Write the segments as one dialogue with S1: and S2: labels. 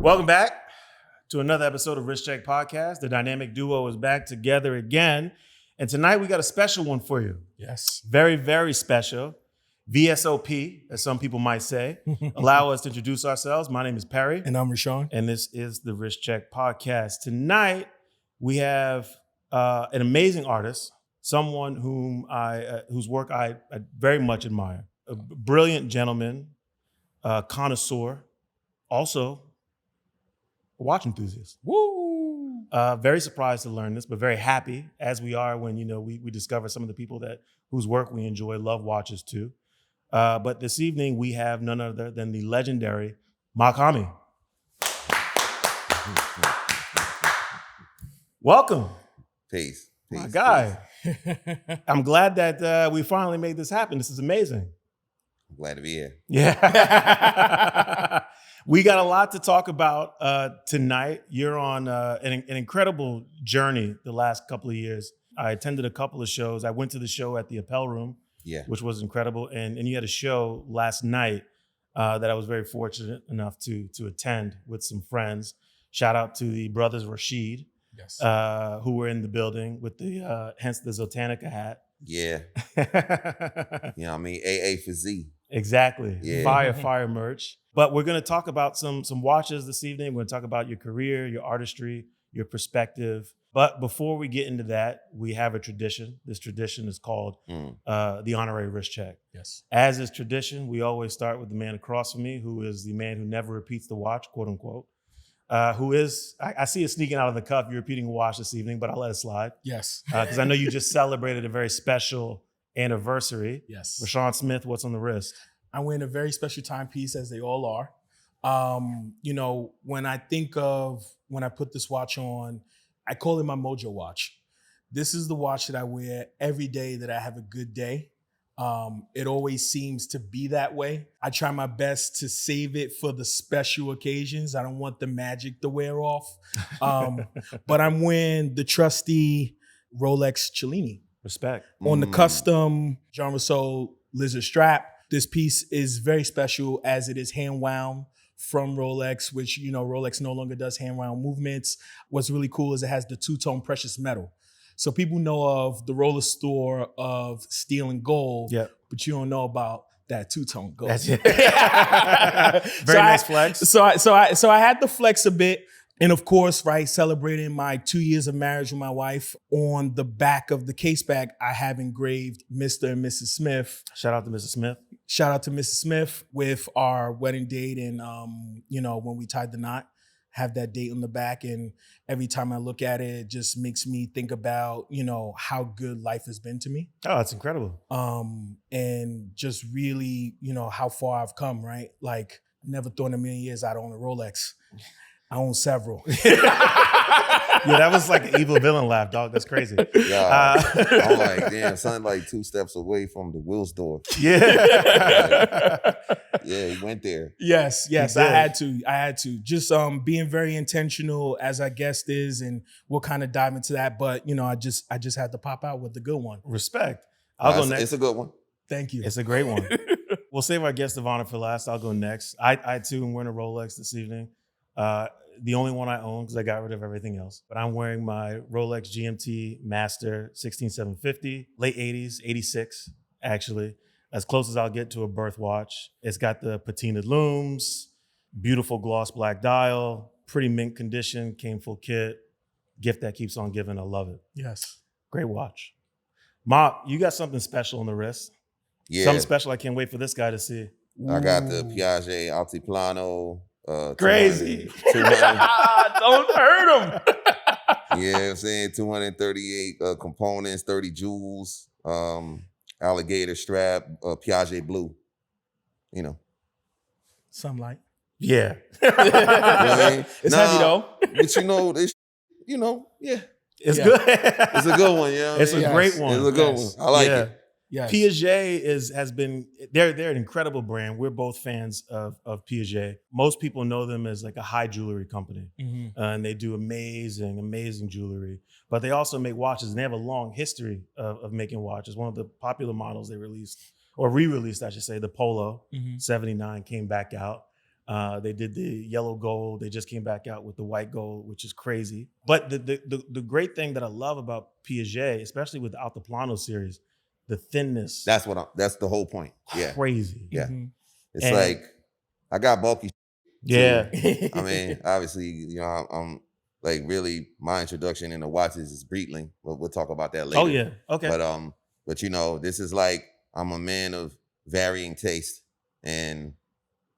S1: Welcome back to another episode of Wrist Check Podcast. The dynamic duo is back together again. And tonight we got a special one for you.
S2: Yes.
S1: Very, very special. VSOP, as some people might say. Allow us to introduce ourselves. My name is Perry.
S2: And I'm Rashawn.
S1: And this is the Wrist Check Podcast. Tonight we have an amazing artist, someone whose work I very much admire. A brilliant gentleman, connoisseur, also a watch enthusiast.
S2: Woo!
S1: Very surprised to learn this, but very happy, as we are when we discover some of the people whose work we enjoy, love watches too. But this evening we have none other than the legendary Mach-Hommy. Welcome.
S3: Peace.
S1: My guy. I'm glad that we finally made this happen. This is amazing.
S3: I'm glad to be here.
S1: Yeah. We got a lot to talk about tonight. You're on an incredible journey the last couple of years. I attended a couple of shows. I went to the show at the Appel Room, which was incredible. And you had a show last night that I was very fortunate enough to attend with some friends. Shout out to the brothers Rashid,
S2: Yes.
S1: who were in the building with hence the Zotanica hat.
S3: Yeah. You know what I mean? AA for Z.
S1: Exactly.
S3: Yeah.
S1: Fire merch. But we're going to talk about some watches this evening. We're going to talk about your career, your artistry, your perspective. But before we get into that, we have a tradition. This tradition is called the Honorary Wrist Check.
S2: Yes.
S1: As is tradition, we always start with the man across from me, who is the man who never repeats the watch, quote unquote. Who is, I see it sneaking out of the cuff. You're repeating a watch this evening, but I'll let it slide.
S2: Yes.
S1: Because I know you just celebrated a very special anniversary.
S2: Yes.
S1: Rashawn Smith, what's on the wrist?
S2: I'm wearing a very special timepiece, as they all are. When I put this watch on, I call it my mojo watch. This is the watch that I wear every day that I have a good day. It always seems to be that way. I try my best to save it for the special occasions. I don't want the magic to wear off. But I'm wearing the trusty Rolex Cellini.
S1: Respect.
S2: On the custom Jean Rousseau lizard strap. This piece is very special as it is hand wound from Rolex, which, Rolex no longer does hand wound movements. What's really cool is it has the two-tone precious metal. So people know of the roller store of steel and gold, but you don't know about that two-tone gold.
S1: That's it. Very nice flex.
S2: So I had to flex a bit. And of course, right, celebrating my 2 years of marriage with my wife, on the back of the case bag, I have engraved Mr. and Mrs. Smith.
S1: Shout out to Mrs. Smith.
S2: Shout out to Mrs. Smith with our wedding date and, when we tied the knot, have that date on the back. And every time I look at it, it just makes me think about, how good life has been to me.
S1: Oh, that's incredible.
S2: And just really, how far I've come, right? Like, never thought in a million years I'd own a Rolex. I own several.
S1: Yeah, that was like an evil villain laugh, dog. That's crazy.
S3: Yeah. I'm like, damn, son, like 2 steps away from the wheel store.
S1: Yeah.
S3: Yeah, he went there.
S2: Yes, I had to. Just being very intentional, as our guest is, and we'll kind of dive into that. But I just had to pop out with the good one.
S1: Respect. I'll go next.
S3: It's a good one.
S2: Thank you.
S1: It's a great one. We'll save our guest of honor for last. I'll go next. I too am wearing a Rolex this evening. The only one I own because I got rid of everything else. But I'm wearing my Rolex GMT Master 16750, late 80s, 86 actually. As close as I'll get to a birth watch. It's got the patinaed looms, beautiful gloss black dial, pretty mint condition, came full kit. Gift that keeps on giving. I love it.
S2: Yes.
S1: Great watch. Ma, you got something special on the wrist.
S3: Yeah.
S1: Something special I can't wait for this guy to see.
S3: I got the Piaget Altiplano.
S1: Crazy.
S3: 200.
S2: Don't hurt him.
S3: Yeah, I'm saying 238 components, 30 jewels, alligator strap, Piaget blue.
S2: Some light.
S1: Yeah.
S2: It's heavy though.
S3: But yeah.
S1: It's good.
S3: It's a good one, yeah.
S1: It's a great one.
S3: It's a good one. I like it.
S2: Yes.
S1: Piaget has been, they're an incredible brand. We're both fans of Piaget. Most people know them as like a high jewelry company.
S2: Mm-hmm.
S1: And they do amazing jewelry. But they also make watches, and they have a long history of making watches. One of the popular models they released, or re-released, I should say, the Polo 79 came back out. They did the yellow gold. They just came back out with the white gold, which is crazy. But the great thing that I love about Piaget, especially with the Altiplano series, the thinness.
S3: That's the whole point. Yeah.
S1: Crazy.
S3: Yeah.
S2: Mhm.
S3: It's
S1: And-
S3: like I got bulky.
S1: Yeah.
S3: I mean, obviously, you know, I'm like really my introduction into watches is Breitling. We'll talk about that later.
S1: Oh yeah. Okay.
S3: But you know, this is like I'm a man of varying taste, and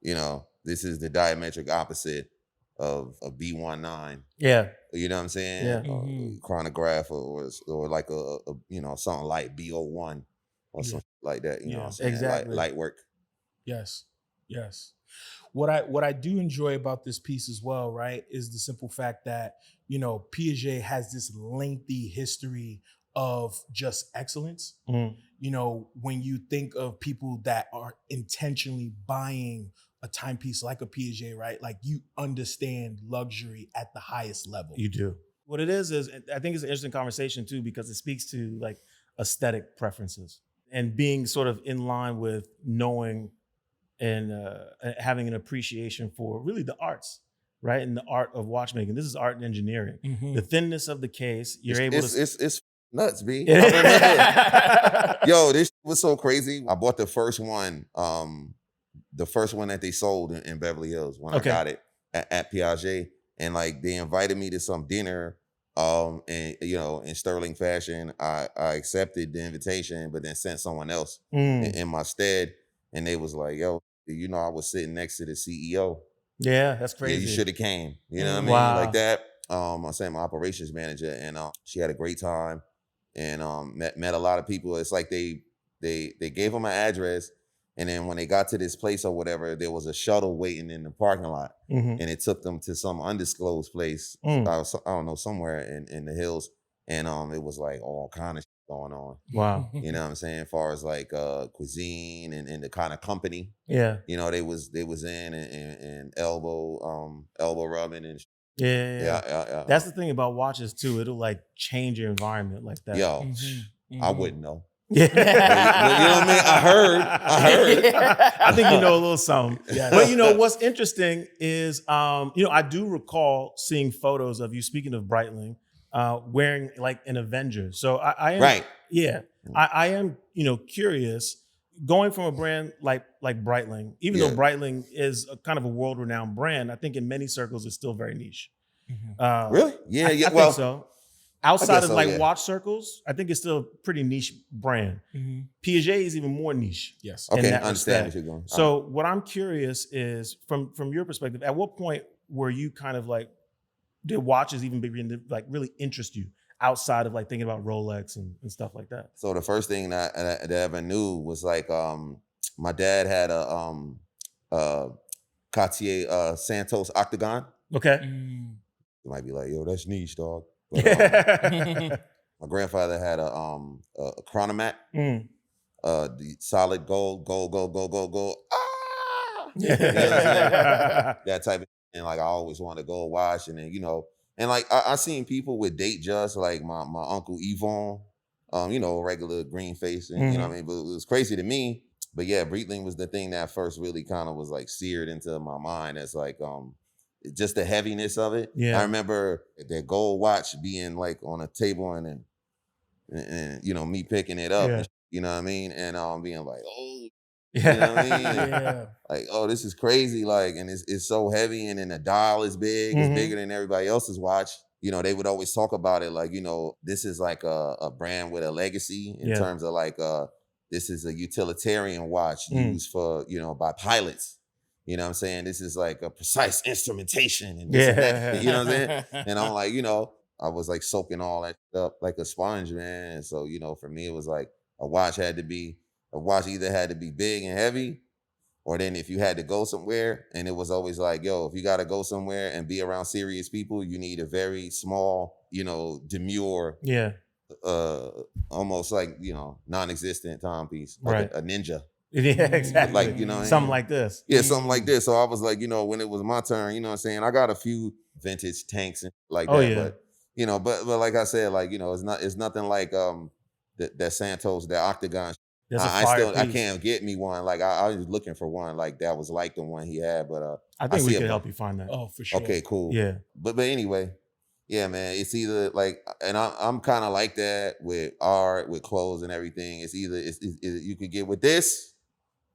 S3: you know, this is the diametric opposite of a B19.
S1: Yeah.
S3: You know what I'm saying?
S1: Yeah.
S2: Mhm.
S3: Chronograph or like a you know, something like B01 or
S2: Yeah.
S3: something like that. You know
S2: Yeah,
S3: what I'm saying?
S1: exactly.
S3: Light work.
S2: Yes. Yes. What I do enjoy about this piece as well, right, is the simple fact that, you know, Piaget has this lengthy history of just excellence.
S1: Mhm.
S2: You know, when you think of people that are intentionally buying a timepiece like a Piaget, right? Like you understand luxury at the highest level.
S1: You do. What it is I think it's an interesting conversation too, because it speaks to like aesthetic preferences and being sort of in line with knowing and having an appreciation for really the arts, right? And the art of watchmaking. This is art and engineering.
S2: Mhm.
S1: The thinness of the case, you're able to.
S3: It's nuts, B.
S1: Yeah.
S3: Yo, this was so crazy. I bought the first one that they sold in Beverly Hills when
S1: Okay.
S3: I got it at Piaget, and like they invited me to some dinner. And you know, in sterling fashion, I accepted the invitation, but then sent someone else in my stead, and they was like, "Yo, you know, I was sitting next to the CEO.
S1: Yeah, that's
S3: Yeah,
S1: crazy.
S3: you should have came. You know what I mean?
S1: Wow.
S3: Like that." I sent my operations manager, and she had a great time, and met a lot of people. It's like they gave them an address, and then when they got to this place or whatever, there was a shuttle waiting in the parking lot,
S1: Mhm.
S3: and it took them to some undisclosed place. I don't know, somewhere in the hills, and it was like all kind of shit going on.
S1: Wow.
S3: You know what I'm saying? As far as like cuisine and the kind of company,
S1: Yeah.
S3: you know, they was in and elbow rubbing and
S1: Yeah. That's the thing about watches too. It'll like change your environment like that.
S3: yo,
S2: Mhm.
S3: I
S2: Mhm.
S3: wouldn't know.
S1: Yeah.
S3: But you know what I mean? I heard.
S1: I think you know a little something.
S2: Yes.
S1: But you know what's interesting is, you know, I do recall seeing photos of you. Speaking of Breitling, wearing like an Avenger. So I am,
S3: Right.
S1: Yeah, I am. You know, curious. Going from a brand like Breitling, even though
S3: Yeah.
S1: Breitling is a kind of a world-renowned brand, I think in many circles it's still very niche.
S2: Mhm.
S3: Really? Yeah,
S1: I
S3: well,
S1: think so. Outside
S3: guess
S1: of
S3: so,
S1: like
S3: yeah.
S1: watch circles, I think it's still a pretty niche brand.
S2: Mhm.
S1: Piaget is even more niche.
S2: Yes.
S1: in
S3: okay,
S1: that
S3: I understand
S1: respect.
S3: what you're going.
S1: So what I'm curious is from your perspective, at what point were you kind of like, did watches even begin to like really interest you outside of like thinking about Rolex and stuff like that?
S3: So the first thing that I ever knew was like my dad had a Cartier Santos Octagon.
S1: Okay.
S2: Mm.
S3: You might be like, yo, that's niche, dog. But, my grandfather had a chronomat,
S1: Mm.
S3: the solid gold. Ah!
S1: Yeah.
S3: That type of thing. And like I always wanted a gold watch, and then you know, and like I seen people with date just like my uncle Yvonne, you know, regular green face, and you know what I mean. But it was crazy to me. But yeah, Breitling was the thing that first really kind of was like seared into my mind as like just the heaviness of it.
S1: Yeah.
S3: I remember that gold watch being like on a table and you know, me picking it up,
S1: Yeah.
S3: and, you know what I mean, and being like, oh,
S1: Yeah.
S3: you know what I mean?
S2: Yeah.
S3: Like, oh, this is crazy, like, and it's so heavy, and then the dial is big, it's bigger than everybody else's watch. You know, they would always talk about it like, you know, this is like a brand with a legacy in
S1: Yeah.
S3: terms of like this is a utilitarian watch used for, you know, by pilots. You know what I'm saying? This is like a precise instrumentation and this and that. You know what I'm saying? And I'm like, you know, I was like soaking all that up like a sponge, man. And so, you know, for me, it was like a watch either had to be big and heavy, or then if you had to go somewhere, and it was always like, yo, if you got to go somewhere and be around serious people, you need a very small, you know, demure,
S1: Yeah.
S3: almost like, you know, non-existent timepiece, like
S1: Right.
S3: a ninja.
S1: Yeah, exactly.
S3: Like, you know what I mean?
S1: Something like this.
S3: Yeah, something like this. So I was like, you know, when it was my turn, you know what I'm saying? I got a few vintage tanks and like
S1: Oh,
S3: that,
S1: yeah.
S3: but you know, but like I said, like, you know, it's nothing like that Santos, that Octagon.
S1: There's a
S3: I
S1: fire
S3: still I
S1: piece.
S3: can't get me one. Like I was looking for one like that was like the one he had, but
S1: I think we
S3: see
S1: could
S3: it,
S1: help you find that.
S2: Oh, for sure.
S3: Okay, cool.
S1: Yeah.
S3: But anyway, yeah, man. It's either like, and I'm kind of like that with art, with clothes and everything. It's either it's you could get with this,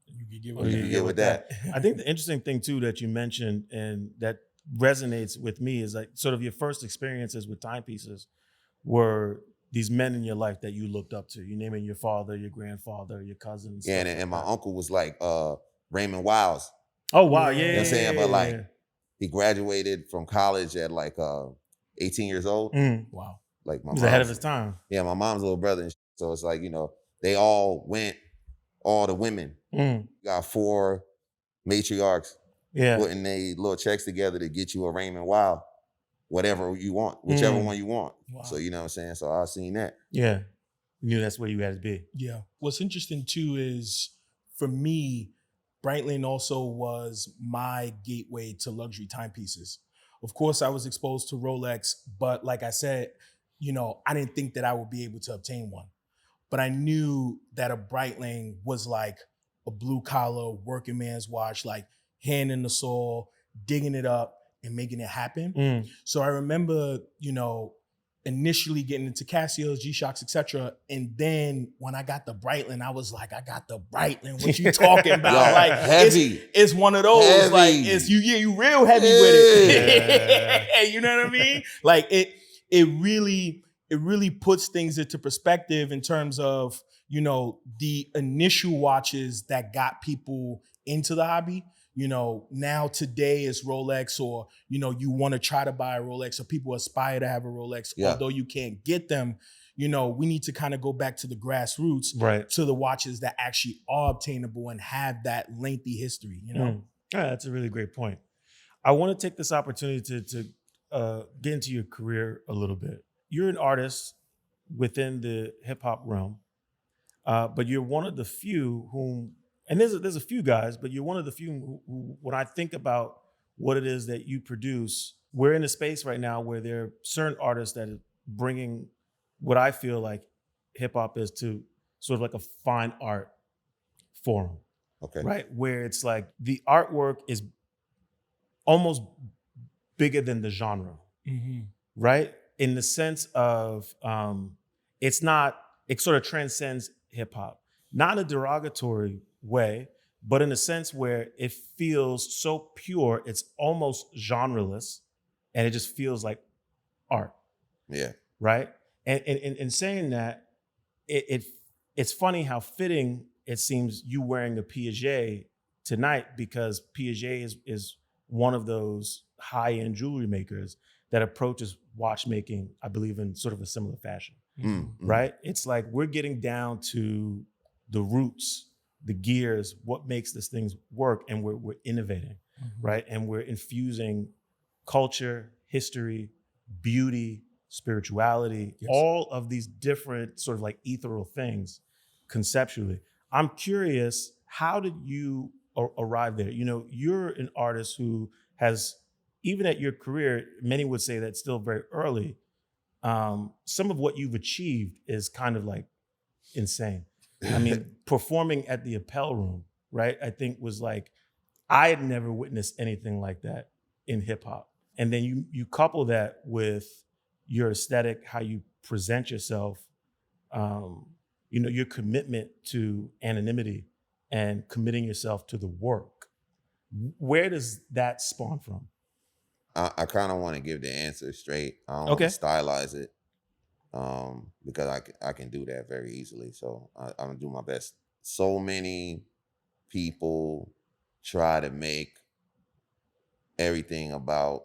S2: You can get
S3: or
S2: with
S3: you
S2: that.
S3: can get with that.
S1: I think the interesting thing too that you mentioned and that resonates with me is like sort of your first experiences with timepieces were these men in your life that you looked up to. You naming your father, your grandfather, your cousins.
S3: Yeah, and my uncle was like Raymond Wiles.
S1: Oh wow,
S2: Yeah.
S1: yeah.
S3: You know what I'm saying? But like
S1: yeah.
S3: he graduated from college at like 18 years old.
S2: Wow.
S3: Like my
S1: He was
S3: mom's,
S1: ahead of his time.
S3: Yeah, my mom's little brother. And so it's like, they all went, all the women. Got 4 matriarchs
S1: Yeah.
S3: putting their little checks together to get you a Raymond Wild, whatever you want, whichever one you want.
S2: Wow.
S3: So you know what I'm saying? So I've seen that.
S1: Yeah. You knew that's where you had to be.
S2: Yeah. What's interesting too is for me, Breitling also was my gateway to luxury timepieces. Of course, I was exposed to Rolex, but like I said, I didn't think that I would be able to obtain one. But I knew that a Breitling was like a blue collar working man's watch, like hand in the soil, digging it up and making it happen. So I remember, initially getting into Casios, G-Shocks, etc. And then when I got the Breitling, I was like, I got the Breitling. What you talking about?
S3: Yo,
S2: like
S3: heavy.
S2: It's one of those,
S3: Heavy.
S2: like you real heavy with it. You know what I mean? Like it really puts things into perspective in terms of, the initial watches that got people into the hobby. Now today is Rolex, or, you want to try to buy a Rolex, or people aspire to have a Rolex, although you can't get them. We need to kind of go back to the grassroots,
S1: right,
S2: to the watches that actually are obtainable and have that lengthy history, Yeah,
S1: that's a really great point. I want to take this opportunity to get into your career a little bit. You're an artist within the hip hop realm, but you're one of the few whom, and there's a few guys, but you're one of the few who, when I think about what it is that you produce, we're in a space right now where there are certain artists that are bringing what I feel like hip hop is to sort of like a fine art forum.
S3: Okay.
S1: Right? Where it's like the artwork is almost bigger than the genre. Right? In the sense of it sort of transcends hip hop. Not in a derogatory way, but in a sense where it feels so pure, it's almost genreless, and it just feels like art.
S3: Yeah.
S1: Right? And in saying that, it's funny how fitting it seems you wearing a Piaget tonight, because Piaget is one of those high-end jewelry makers that approaches watchmaking, I believe, in sort of a similar fashion. Right? It's like we're getting down to the roots, the gears, what makes this things work, and we're innovating, right? And we're infusing culture, history, beauty, spirituality, all of these different sort of like ethereal things conceptually. I'm curious, how did you arrive there? You're an artist who has, even at your career, many would say that's still very early. Some of what you've achieved is kind of like insane. I mean, performing at the Appel Room, right? I think was like, I had never witnessed anything like that in hip hop. And then you couple that with your aesthetic, how you present yourself, your commitment to anonymity and committing yourself to the work. Where does that spawn from?
S3: I kind of want to give the answer straight. I don't want to stylize it, because I can do that very easily. So I'm gonna do my best. So many people try to make everything about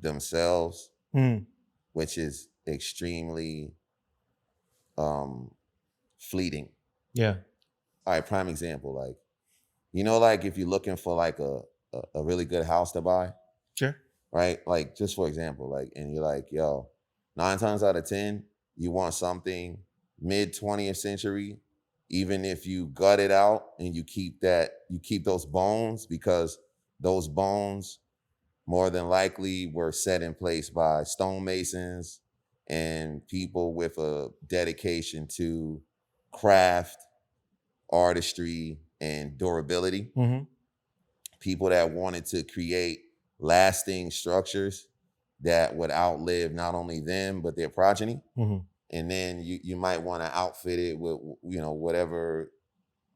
S3: themselves, which is extremely fleeting.
S1: Yeah.
S3: All right, prime example, like, like if you're looking for like a really good house to buy.
S1: Sure.
S3: Right? Like, just for example, like, and you're like, yo, 9 times out of 10, you want something mid 20th century, even if you gut it out and you keep those bones, because those bones more than likely were set in place by stonemasons and people with a dedication to craft, artistry, and durability.
S1: Mm-hmm.
S3: People that wanted to create lasting structures that would outlive not only them but their progeny.
S1: Mm-hmm.
S3: And then you might want to outfit it with, you know, whatever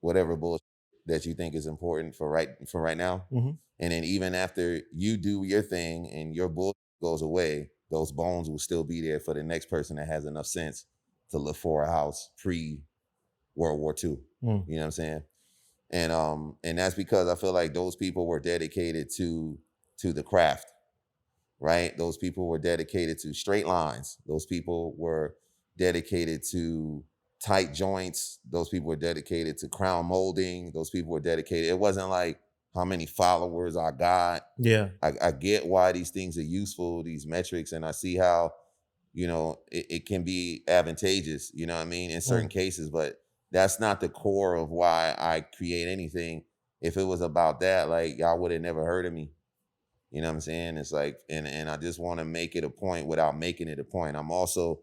S3: bullshit that you think is important for right now.
S1: Mm-hmm.
S3: And then even after you do your thing and your bullshit goes away, those bones will still be there for the next person that has enough sense to look for a house pre-World War II.
S1: Mm.
S3: You know what I'm saying? And that's because I feel like those people were dedicated to the craft, right? Those people were dedicated to straight lines. Those people were dedicated to tight joints. Those people were dedicated to crown molding. Those people were dedicated. It wasn't like how many followers I got.
S1: Yeah.
S3: I get why these things are useful, these metrics, and I see how, you know, it can be advantageous, you know what I mean, in certain cases, but that's not the core of why I create anything. If it was about that, like, y'all would have never heard of me. You know what I'm saying? It's like, and I just want to make it a point without making it a point. I also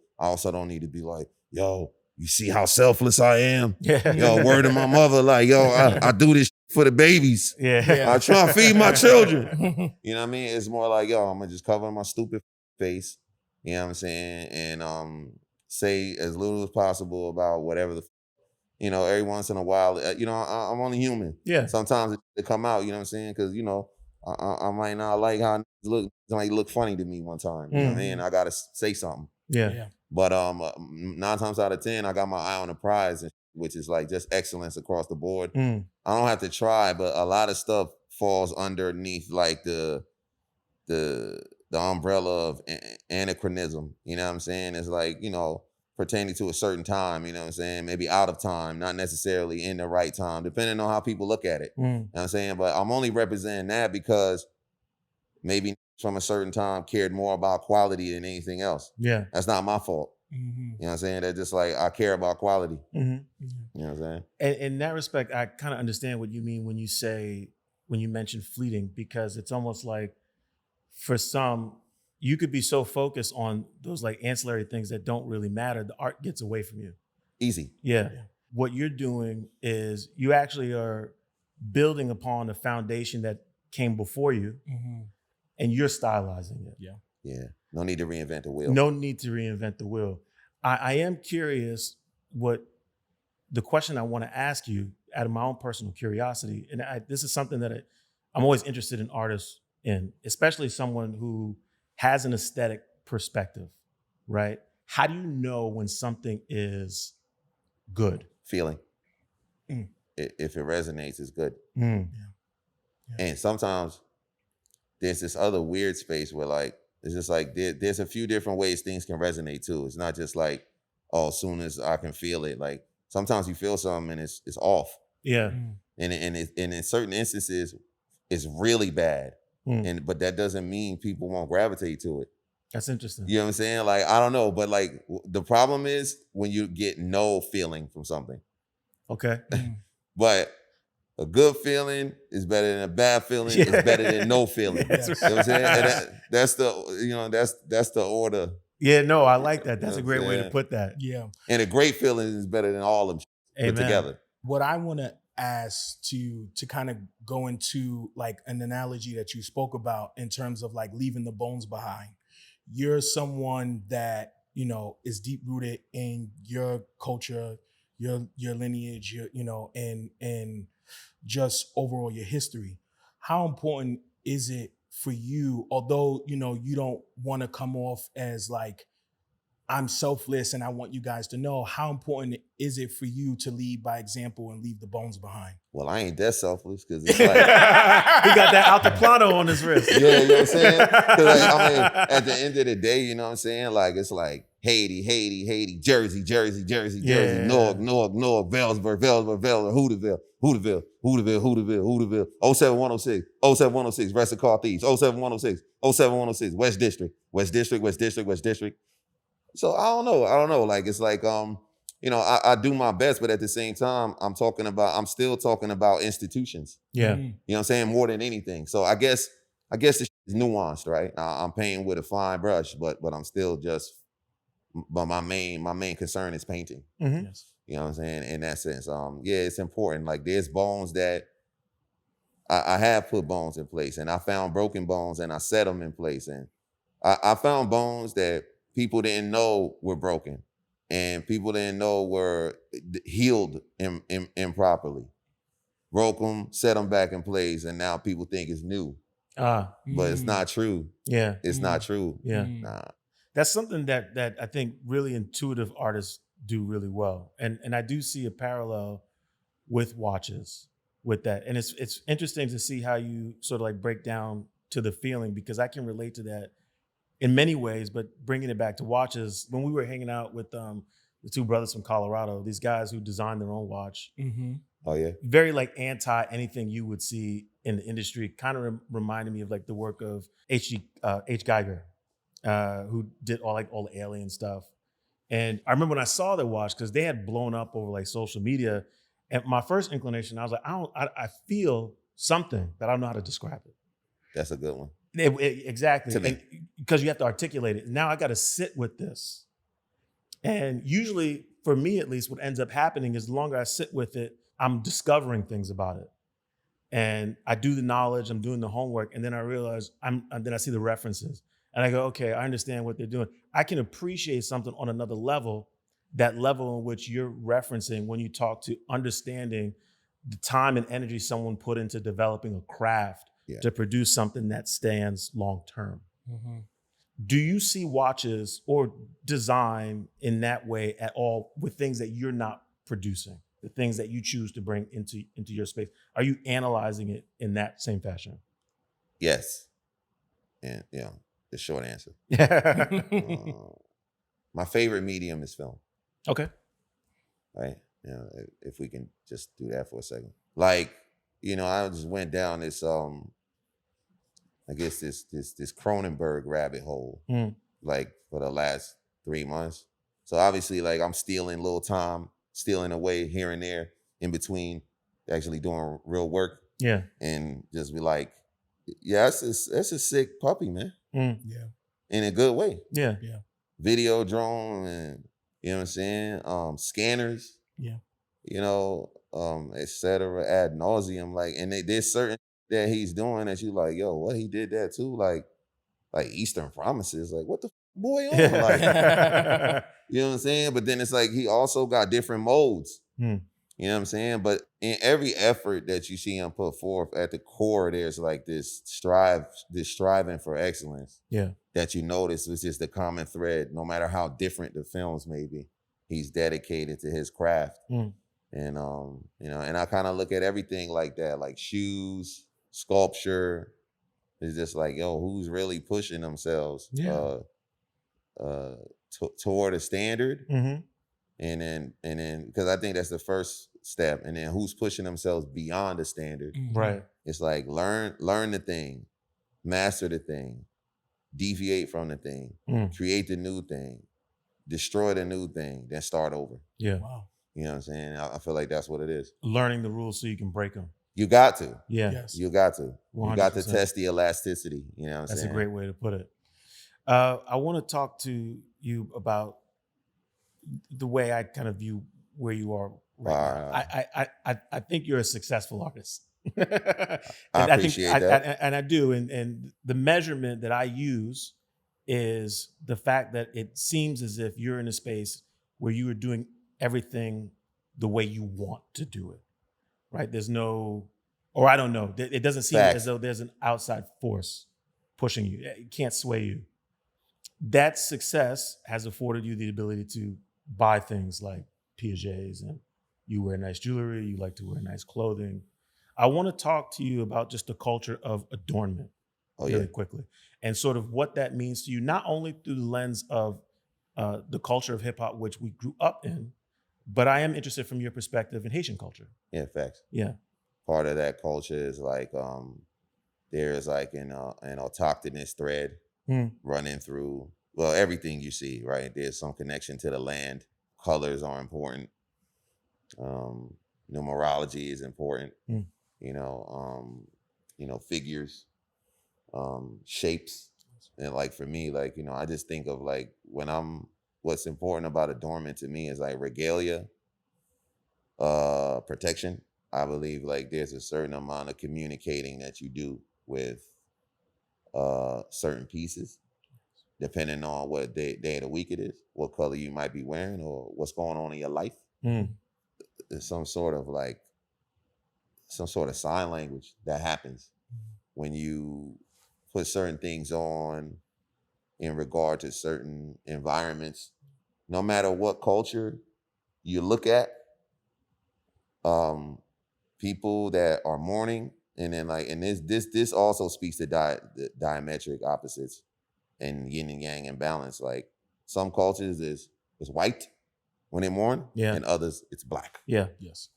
S3: don't need to be like, yo, you see how selfless I am?
S1: Yeah.
S3: Yo, word to my mother, like, yo, I do this for the babies.
S1: Yeah.
S3: I try to feed my children. You know what I mean? It's more like, yo, I'm gonna just cover my stupid face. You know what I'm saying? And say as little as possible about whatever you know, every once in a while, you know, I'm only human.
S1: Yeah.
S3: Sometimes it come out, you know what I'm saying? Because, you know, I might not like how it might look funny to me one time. You know what I mean? I gotta say something.
S1: Yeah.
S3: But 9 times out of 10, I got my eye on the prize, which is like just excellence across the board.
S1: Mm.
S3: I don't have to try, but a lot of stuff falls underneath like the umbrella of anachronism. You know what I'm saying? It's like, you know, pertaining to a certain time, you know what I'm saying? Maybe out of time, not necessarily in the right time, depending on how people look at it. You know what I'm saying? But I'm only representing that because maybe from a certain time cared more about quality than anything else.
S1: Yeah.
S3: That's not my fault.
S2: Mm-hmm.
S3: You know what I'm saying? They're just like, I care about quality.
S1: Mm-hmm.
S3: You know what I'm saying?
S1: And in that respect, I kind of understand what you mean when you mention fleeting, because it's almost like for some, you could be so focused on those like ancillary things that don't really matter. The art gets away from you.
S3: Easy.
S1: Yeah. What you're doing is you actually are building upon the foundation that came before you, and you're stylizing it.
S2: Yeah.
S3: Yeah. No need to reinvent the wheel.
S1: No need to reinvent the wheel. I am curious what the question I want to ask you out of my own personal curiosity. And this is something that I'm always interested in artists in, especially someone who has an aesthetic perspective, right? How do you know when something is good?
S3: Feeling. If it resonates, it's good.
S1: Yeah.
S3: And sometimes there's this other weird space where like, it's just like there's a few different ways things can resonate too. It's not just like, oh, as soon as I can feel it. Like sometimes you feel something and it's off.
S1: Yeah.
S3: And in certain instances, it's really bad. But that doesn't mean people won't gravitate to it.
S1: That's interesting.
S3: You know what I'm saying? Like, I don't know, but like the problem is when you get no feeling from something.
S1: Okay.
S3: But a good feeling is better than a bad feeling.
S1: Yeah.
S3: It's better than no feeling.
S1: That's
S3: You know what I'm saying? And that's the order.
S1: Yeah, no, I like that. That's
S3: You
S1: a
S3: know
S1: great
S3: what I'm
S1: way to
S3: saying?
S1: put that.
S2: Yeah.
S3: And a great feeling is better than all of them put
S1: Amen.
S3: together.
S2: What I want to ask to kind of go into like an analogy that you spoke about in terms of like leaving the bones behind. You're someone that, you know, is deep rooted in your culture, your lineage, and just overall your history. How important is it for you, although, you know, you don't want to come off as like, I'm selfless and I want you guys to know, how important is it for you to lead by example and leave the bones behind?
S3: Well, I ain't that selfless because it's like,
S1: He got that Altiplano on his wrist.
S3: yeah, you know what I'm saying? Because like, I mean, at the end of the day, you know what I'm saying? Like, it's like Haiti, Jersey,
S1: Yeah.
S3: Newark, Valesburg, Hooterville, 07106, Rest of Car Thieves, 07106, West District. So I don't know. Like, it's like, you know, I do my best, but at the same time, I'm still talking about institutions.
S1: Yeah.
S3: You know what I'm saying? More than anything. So I guess this is nuanced, right? I'm painting with a fine brush, but I'm still just but my main concern is painting.
S1: Mhm.
S2: Yes.
S3: You know what I'm saying? In that sense, yeah, it's important. Like there's bones that I have put bones in place, and I found broken bones and I set them in place, and I found bones that people didn't know were broken, and people didn't know were healed improperly. Broke them, set them back in place, and now people think it's new, but it's not true.
S1: Yeah.
S3: It's not true.
S1: Yeah.
S3: Nah.
S1: That's something that I think really intuitive artists do really well. And I do see a parallel with watches with that. And it's interesting to see how you sort of like break down to the feeling, because I can relate to that in many ways, but bringing it back to watches, when we were hanging out with the two brothers from Colorado, these guys who designed their own watch,
S3: Oh yeah.
S1: very like anti anything you would see in the industry, kind of reminded me of like the work of H. Geiger, who did all the alien stuff. And I remember when I saw their watch, because they had blown up over like social media, and my first inclination, I was like, I feel something, but I don't know how to describe it.
S3: That's a good one.
S1: Exactly.
S3: To me.
S1: Because you have to articulate it. Now I got to sit with this. And usually, for me at least, what ends up happening is the longer I sit with it, I'm discovering things about it. And I do the knowledge, I'm doing the homework, and then I realize and then I see the references. And I go, okay, I understand what they're doing. I can appreciate something on another level, that level in which you're referencing when you talk to understanding the time and energy someone put into developing a craft to produce something that stands long term. Do you see watches or design in that way at all with things that you're not producing, the things that you choose to bring into your space? Are you analyzing it in that same fashion?
S3: Yes. And the short answer. My favorite medium is film.
S1: Okay.
S3: Right? If we can just do that for a second. Like, I just went down this I guess this Cronenberg rabbit hole, like for the last 3 months. So obviously, like I'm stealing little time, stealing away here and there in between actually doing real work.
S1: Yeah.
S3: And just be like, yeah, that's a sick puppy, man.
S2: Yeah.
S3: In a good way.
S1: Yeah.
S2: Yeah.
S3: Video drone and you know what I'm saying? Scanners.
S2: Yeah.
S3: Et cetera, ad nauseum. Like, and there's certain that he's doing that you like, yo, what he did that too? Like Eastern Promises. Like, what the boy on? Like, you know what I'm saying? But then it's like he also got different modes. You know what I'm saying? But in every effort that you see him put forth, at the core, there's like this striving for excellence.
S1: Yeah.
S3: That you notice was just the common thread, no matter how different the films may be. He's dedicated to his craft. And and I kind of look at everything like that, like shoes, sculpture. It's just like, yo, who's really pushing themselves toward a standard? And then because I think that's the first step. And then who's pushing themselves beyond the standard?
S1: Right.
S3: It's like learn the thing, master the thing, deviate from the thing, create the new thing, destroy the new thing, then start over.
S1: Yeah.
S2: Wow.
S3: You know what I'm saying? I feel like that's what it is.
S1: Learning the rules so you can break them.
S3: You got to.
S1: Yeah.
S2: Yes.
S3: You got to.
S1: 100%.
S3: You got to test the elasticity. You know what I'm
S1: That's
S3: saying?
S1: a great way to put it. I want to talk to you about the way I kind of view where you are right now. I think you're a successful artist.
S3: I appreciate that.
S1: And I do. And the measurement that I use is the fact that it seems as if you're in a space where you are doing everything the way you want to do it, right? There's no, or I don't know. It doesn't seem as though there's an outside force pushing you. It can't sway you. That success has afforded you the ability to buy things like Piaget's, and you wear nice jewelry, you like to wear nice clothing. I want to talk to you about just the culture of adornment really quickly, and sort of what that means to you, not only through the lens of the culture of hip hop, which we grew up in, but I am interested from your perspective in Haitian culture.
S3: Yeah, facts.
S1: Yeah.
S3: Part of that culture is like there's like an autochthonous thread running through, well, everything you see, right? There's some connection to the land. Colors are important. Numerology is important. Figures, shapes. And like for me, like, I just think of like when I'm what's important about adornment to me is like regalia, protection. I believe like there's a certain amount of communicating that you do with certain pieces, depending on what day of the week it is, what color you might be wearing, or what's going on in your life. There's some sort of sign language that happens when you put certain things on in regard to certain environments. No matter what culture you look at, people that are mourning, and then like, and this also speaks to the diametric opposites and yin and yang imbalance. Like some cultures is white when they mourn, and others it's black.
S2: Yes.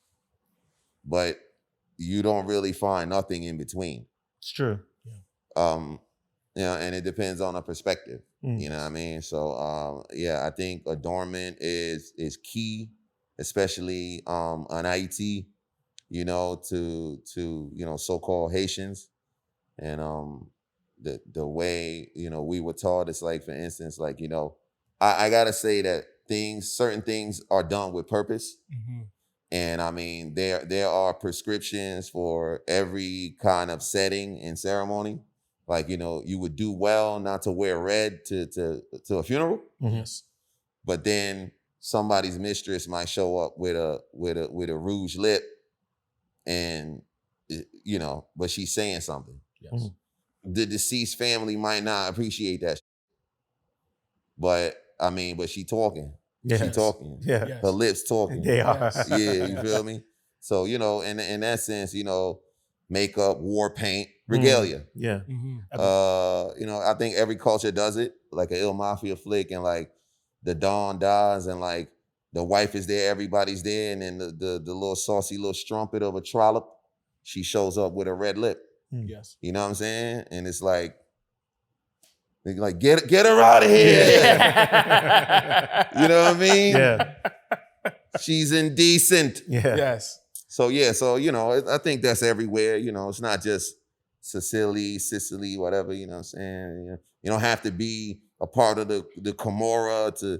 S3: But you don't really find nothing in between.
S1: It's true.
S3: And it depends on a perspective. You know what I mean? So I think adornment is key, especially on Haiti, to so-called Haitians. And the way, we were taught, it's like, for instance, like, I gotta say that certain things are done with purpose. And I mean, there are prescriptions for every kind of setting and ceremony. Like, you would do well not to wear red to a funeral.
S2: Yes.
S3: But then somebody's mistress might show up with a rouge lip, and but she's saying something.
S2: Yes.
S3: The deceased family might not appreciate that, but I mean, but she talking.
S1: Yes.
S3: She talking.
S1: Yeah.
S3: Her lips talking.
S1: They are.
S2: Yes.
S3: Yeah, you feel me? So, in that sense, makeup, war paint, regalia.
S1: Yeah.
S3: I think every culture does it, like an Il Mafia flick, and like the Don dies, and like the wife is there, everybody's there, and then the little saucy little strumpet of a trollop, she shows up with a red lip.
S2: Yes.
S3: You know what I'm saying? And it's like get her out of here. You know what I mean?
S1: Yeah.
S3: She's indecent.
S1: Yeah.
S2: Yes.
S3: So I think that's everywhere. It's not just Sicily, whatever. You know what I'm saying? You don't have to be a part of the Camorra to,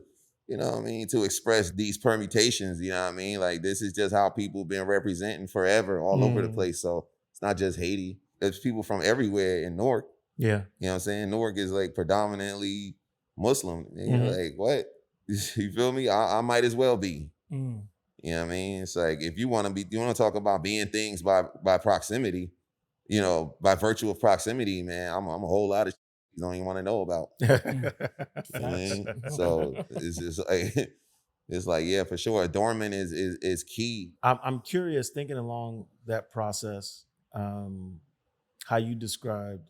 S3: to express these permutations. You know what I mean? Like, this is just how people been representing forever all over the place. So it's not just Haiti. There's people from everywhere in Newark.
S1: Yeah.
S3: You know what I'm saying? Newark is like predominantly Muslim. And you're like, what? You feel me? I might as well be. You know what I mean? It's like, if you want to talk about being things by proximity, by virtue of proximity, man, I'm a whole lot of you don't even want to know about. You know what I mean? So it's just like, it's like, yeah, for sure. Adornment is key.
S1: I'm curious, thinking along that process, how you described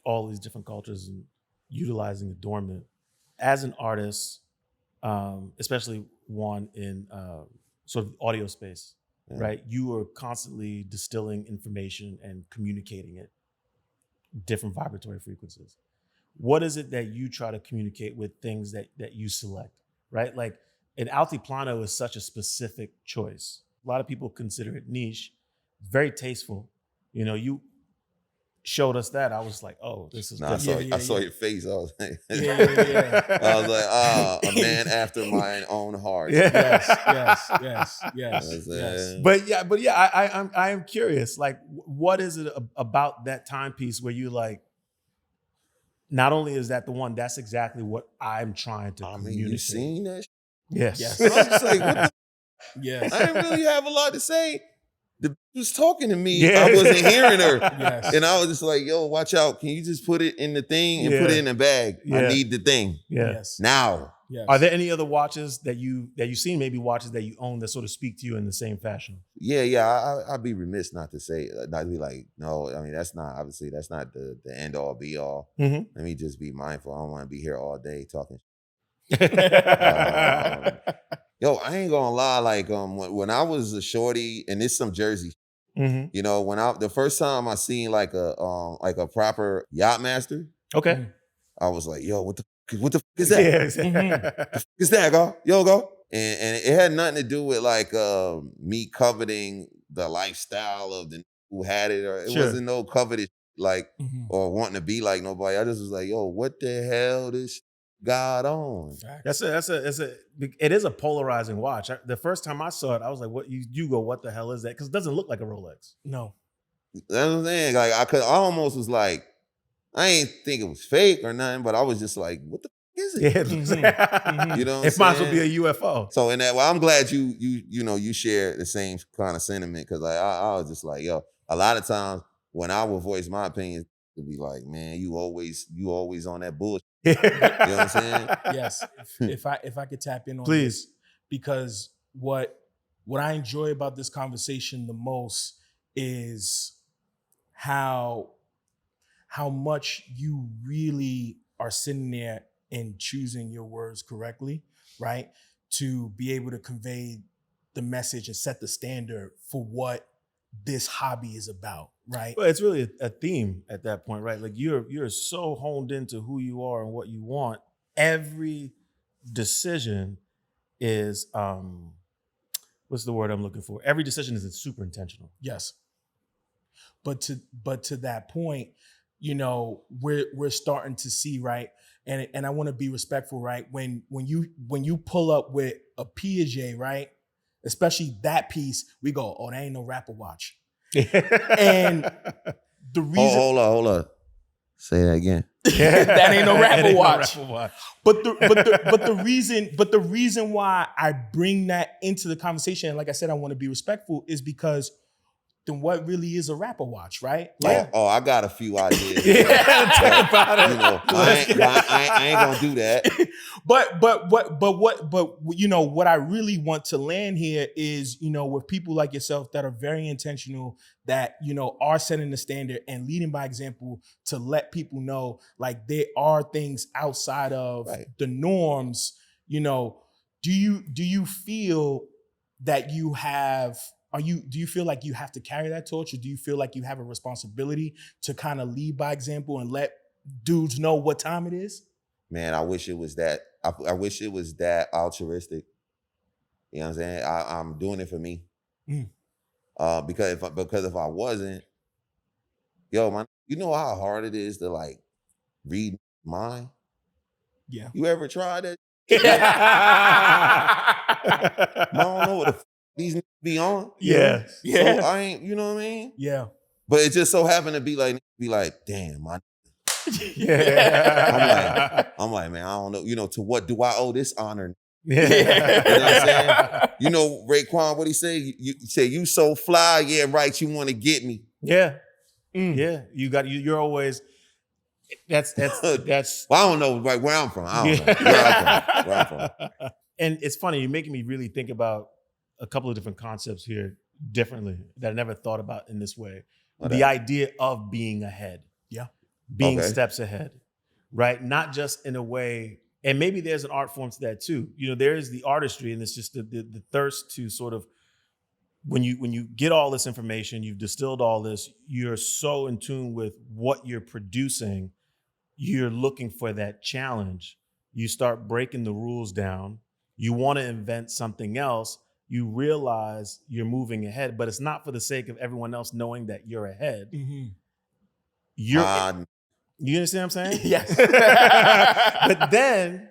S1: all these different cultures and utilizing adornment as an artist, especially one in sort of audio space, right? You are constantly distilling information and communicating it, different vibratory frequencies. What is it that you try to communicate with things that you select, right? Like, an Altiplano is such a specific choice. A lot of people consider it niche, very tasteful. You showed us that. I was like, oh, this is
S3: I saw your face. I was like,
S2: Yeah.
S3: I was like, a man after my own heart.
S2: Yes.
S1: But I am curious. Like, what is it about that timepiece where you like? Not only is that the one, that's exactly what I'm trying to communicate.
S3: You seen that?
S1: Yes.
S3: I was just like, what the
S2: Yes.
S3: I didn't really have a lot to say. The bitch was talking to me.
S1: Yeah.
S3: I wasn't hearing her.
S2: Yes.
S3: And I was just like, yo, watch out. Can you just put it in the thing and put it in the bag?
S1: Yeah.
S3: I need the thing.
S2: Yes.
S3: Now.
S2: Yes.
S1: Are there any other watches that you've seen, maybe watches that you own that sort of speak to you in the same fashion?
S3: Yeah. I'd be remiss not to say, not to be like, no, I mean, that's not the end all be all.
S1: Mm-hmm.
S3: Let me just be mindful. I don't want to be here all day talking. Yo, I ain't gonna lie. Like, when I was a shorty, and it's some Jersey,
S1: Mm-hmm.
S3: when the first time I seen like a proper yacht master,
S1: Okay.
S3: I was like, yo, what the fuck is that?
S1: Yeah.
S3: The fuck is that, go? Yo, go. And it had nothing to do with like me coveting the lifestyle of the who had it, or it wasn't no coveted like or wanting to be like nobody. I just was like, yo, what the hell this God on.
S1: It is a polarizing watch. The first time I saw it, I was like, "What you go? What the hell is that?" Because it doesn't look like a Rolex.
S2: No.
S3: That's what I'm saying. Like I almost was like, I ain't think it was fake or nothing, but I was just like, what the fuck is it?
S1: Yeah,
S3: You know what
S1: it
S3: I'm
S1: might as well
S3: saying?
S1: be a UFO.
S3: So in that, well, I'm glad you share the same kind of sentiment, because I was just like, yo, a lot of times when I would voice my opinion, it'd be like, man, you always on that bullshit. You know what I'm saying?
S2: Yes. If I could tap in on
S1: Please.
S2: this, because what I enjoy about this conversation the most is how much you really are sitting there and choosing your words correctly, right? To be able to convey the message and set the standard for what this hobby is about, right?
S1: Well, it's really a theme at that point, right? Like you're so honed into who you are and what you want. Every decision is what's the word I'm looking for? Every decision is super intentional.
S2: Yes. But to that point, you know, we're starting to see, right? And I want to be respectful, right? When you pull up with a Piaget, right? Especially that piece, we go, oh, that ain't no rapper watch. And the reason,
S3: Hold on. Say that again.
S2: that ain't no rapper watch. But the reason why I bring that into the conversation, and like I said, I want to be respectful, is because then what really is a rapper watch, right?
S3: Like, I got a few ideas.
S1: Talk about it.
S3: You know, I ain't gonna do that.
S2: But you know what I really want to land here is, you know, with people like yourself that are very intentional, that, you know, are setting the standard and leading by example to let people know, like, there are things outside of the norms. You know, do you feel that you have? Do you feel like you have to carry that torch, or do you feel like you have a responsibility to kind of lead by example and let dudes know what time it is?
S3: Man, I wish it was that. I wish it was that altruistic. You know what I'm saying? I'm doing it for me. Because if I wasn't, yo, man, you know how hard it is to like read mind?
S2: Yeah.
S3: You ever tried that? I don't know what the these be on.
S1: Yeah.
S3: So I ain't, you know what I mean?
S2: Yeah.
S3: But it just so happened to be like, damn, man.
S1: Yeah.
S3: I'm like, man, I don't know. You know, to what do I owe this honor?
S1: Yeah.
S3: You know what I'm saying? You know, Raekwon, what he say? You say, you so fly, yeah, right, you want to get me.
S1: Yeah. Yeah. You're always that's
S3: well, I don't know where I'm from. I don't know where I'm from.
S1: And it's funny, you're making me really think about a couple of different concepts here differently that I never thought about in this way. The idea of being ahead.
S2: Yeah.
S1: Being steps ahead, right? Not just in a way, and maybe there's an art form to that too. You know, there is the artistry, and it's just the thirst to sort of, when you get all this information, you've distilled all this, you're so in tune with what you're producing, you're looking for that challenge. You start breaking the rules down. You want to invent something else. You realize you're moving ahead, but it's not for the sake of everyone else knowing that you're ahead.
S2: Mm-hmm.
S1: You understand what I'm saying?
S2: Yes.
S1: But then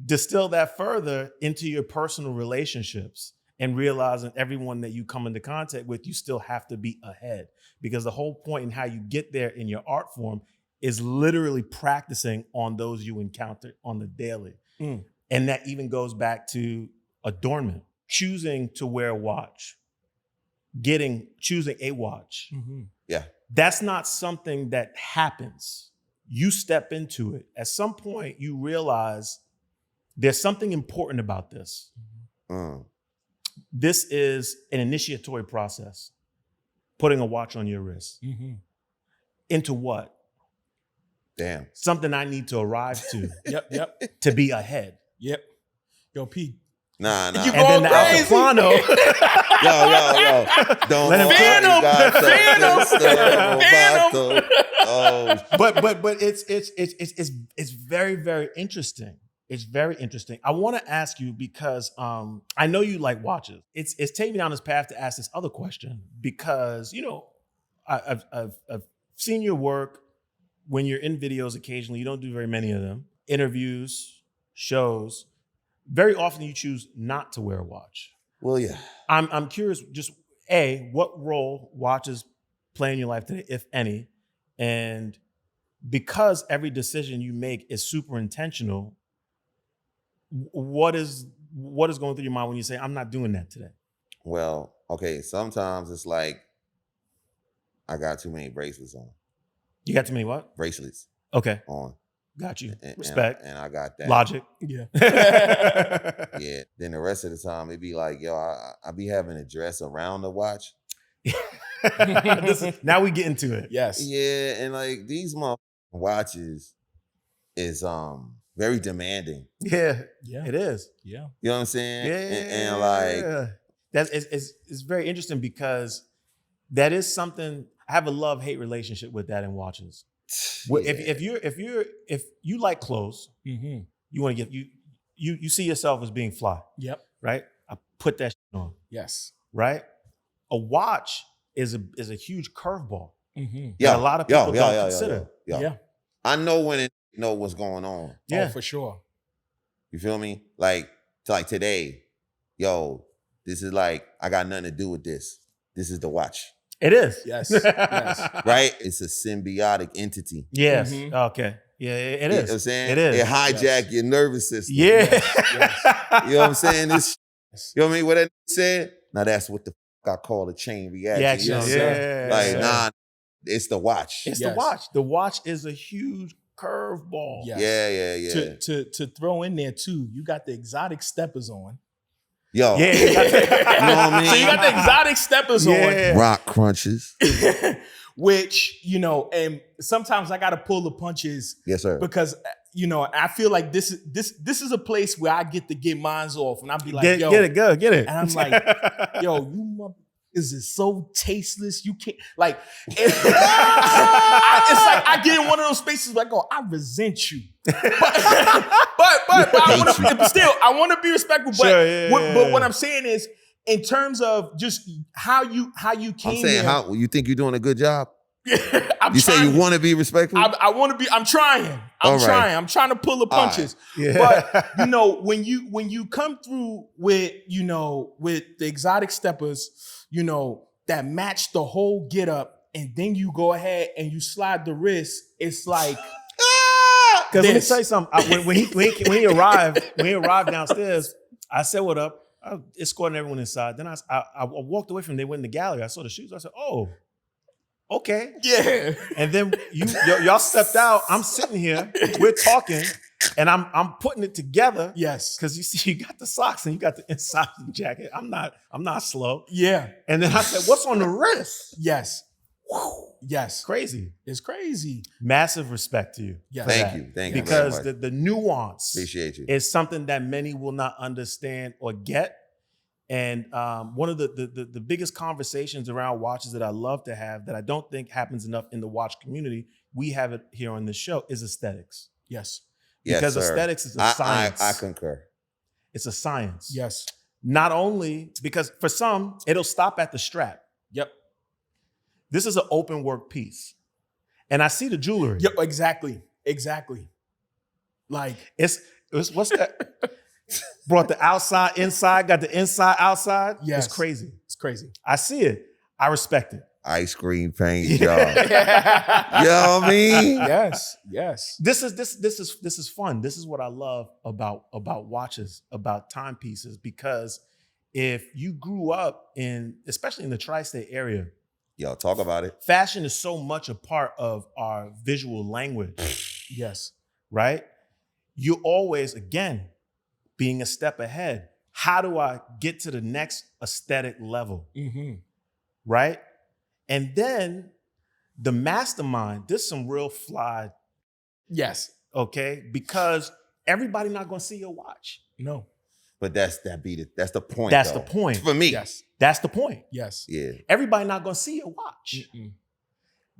S1: distill that further into your personal relationships and realizing everyone that you come into contact with, you still have to be ahead, because the whole point in how you get there in your art form is literally practicing on those you encounter on the daily. And that even goes back to adornment, choosing to wear a watch, choosing a watch.
S2: Mm-hmm.
S3: Yeah.
S1: That's not something that happens. You step into it. At some point, you realize there's something important about this. This is an initiatory process. Putting a watch on your wrist.
S2: Mm-hmm.
S1: Into what?
S3: Damn.
S1: Something I need to arrive to.
S2: Yep.
S1: To be ahead.
S2: Yep. Yo, P.
S3: Nah.
S2: You
S1: and then the Altiplano.
S3: Yo. Don't
S1: let him
S2: Phantom.
S3: Oh.
S1: But it's very, very interesting. It's very interesting. I want to ask you, because I know you like watches. It's taking me down this path to ask this other question, because, you know, I've seen your work when you're in videos occasionally. You don't do very many of them. Interviews, shows, very often you choose not to wear a watch.
S3: Well, yeah.
S1: I'm curious, just what role watches play in your life today, if any, and because every decision you make is super intentional, what is going through your mind when you say, I'm not doing that today?
S3: Well, okay, sometimes it's like I got too many bracelets on.
S1: You got too many what?
S3: Bracelets
S1: Okay.
S3: on.
S1: Got you.
S3: And,
S1: Respect.
S3: And I got that.
S1: Logic.
S2: Yeah.
S3: Yeah. Then the rest of the time, it'd be like, yo, I be having a dress around the watch.
S1: Now we get into it.
S2: Yes.
S3: Yeah, and like these watches is very demanding.
S1: Yeah.
S2: Yeah.
S1: It is.
S2: Yeah.
S3: You know what I'm saying?
S1: Yeah.
S3: And like
S1: it's very interesting because that is something. I have a love-hate relationship with that in watches.
S3: yeah.
S1: If you like clothes,
S2: Mm-hmm.
S1: you want to get you see yourself as being fly,
S2: Yep.
S1: right? I put that shit on,
S2: Yes.
S1: right? A watch is a huge curveball
S2: Mm-hmm.
S1: that a lot of people don't consider.
S2: Yeah.
S3: I know when it know what's going on.
S1: Yeah.
S2: Oh, for sure.
S3: You feel me? Like today, yo, this is like I got nothing to do with this. This is the watch.
S1: It is.
S2: Yes. Yes.
S3: Right? It's a symbiotic entity.
S1: Yes.
S2: Mhm.
S1: Okay. Yeah, it
S3: You know
S1: is.
S3: what I'm saying?
S1: It is.
S3: It hijack your nervous system.
S1: Yeah.
S2: Yes.
S3: You know what I'm saying? This,
S2: Yes.
S3: you know what I mean? What that said? Now that's what the fuck I call a chain reaction.
S1: Yeah.
S3: You know what I'm
S2: Yes,
S3: saying?
S2: sir.
S3: Like,
S2: Yes,
S3: nah, it's the watch.
S1: It's
S2: Yes.
S1: the watch. The watch is a huge curveball.
S2: Yes.
S3: Yeah.
S2: To throw in there too, you got the exotic steppers on.
S3: Yo,
S1: Yeah. You got
S3: you know what I mean?
S2: So you got the exotic steppers
S1: Yeah.
S3: rock crunches.
S2: on, which, and sometimes I got to pull the punches
S3: Yes, sir.
S2: because, I feel like this is a place where I get to get mines off and I'll be like,
S1: Get
S2: yo,
S1: it, go, get it.
S2: And I'm like, yo, you mother, is it so tasteless? You can't like. It's like I get in one of those spaces like, oh, I resent you, but I want to be respectful. But
S1: Sure, yeah.
S2: but what I'm saying is, in terms of just how you came.
S3: I'm saying, how you think you're doing a good job?
S2: I'm
S3: You say
S2: trying.
S3: you want to be respectful?
S2: I want to be. I'm trying.
S3: All right.
S2: I'm trying to pull the
S3: All right.
S2: punches.
S1: Yeah.
S2: But when you come through with with the exotic steppers, that match the whole get up, and then you go ahead and you slide the wrist. It's like
S1: Because let me
S2: this.
S1: tell you something. When he arrived downstairs, I said, "What up?" I escorting everyone inside. Then I walked away from them. They went in the gallery. I saw the shoes. I said, "Oh, okay."
S2: Yeah.
S1: And then y'all stepped out. I'm sitting here. We're talking, and I'm putting it together.
S2: Yes.
S1: Because you see, you got the socks and you got the inside of the jacket. I'm not slow.
S2: Yeah.
S1: And then I said, "What's on the wrist?"
S2: Yes. Yes.
S1: Crazy.
S2: It's crazy.
S1: Massive respect to you.
S2: Yes.
S1: for
S3: Thank
S1: that.
S3: you. Thank you.
S1: Because
S3: very much.
S1: the nuance
S3: Appreciate you.
S1: is something that many will not understand or get. And one of the biggest conversations around watches that I love to have that I don't think happens enough in the watch community, we have it here on this show, is aesthetics.
S2: Yes.
S1: Because
S3: yes, sir.
S1: aesthetics is a science.
S3: I concur.
S1: It's a science.
S2: Yes.
S1: Not only because for some, it'll stop at the strap.
S2: Yep.
S1: This is an open work piece. And I see the jewelry.
S2: Yep. Exactly. Like
S1: It's what's that? Brought the outside inside, got the inside outside.
S2: Yes.
S1: It's crazy.
S2: It's crazy.
S1: I see it. I respect it.
S3: Ice cream paint job. You know what I mean?
S2: Yes. Yes.
S1: This is fun. This is what I love about watches, about timepieces, because if you grew up especially in the tri-state area,
S3: Yo, talk about it.
S1: fashion is so much a part of our visual language,
S2: Yes.
S1: right? You always, again, being a step ahead. How do I get to the next aesthetic level,
S2: Mm-hmm.
S1: right? And then the mastermind, this is some real fly,
S2: Yes.
S1: okay? Because everybody not gonna see your watch.
S2: No.
S3: But that's the point.
S1: That's
S3: though.
S1: the point.
S3: For me.
S2: Yes.
S1: That's the point.
S2: Yes.
S3: Yeah.
S1: Everybody not gonna see your watch.
S2: Mm-mm.